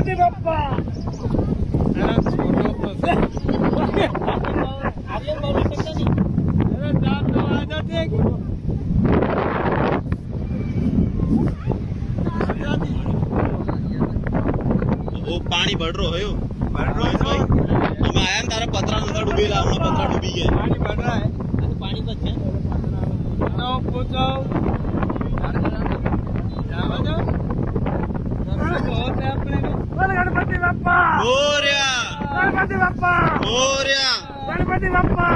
गणपती बाप्पा वो पानी बढ़ रहा है भाई हमें आया ना तारा पत्रा नता डूबी ला हमने पत्रा डूबी गया पानी बढ़ रहा है पानी बच है पूछो बहुत है अपने गणपति बाप्पा मोरया गणपति बाप्पा मोरया गणपति बाप्पा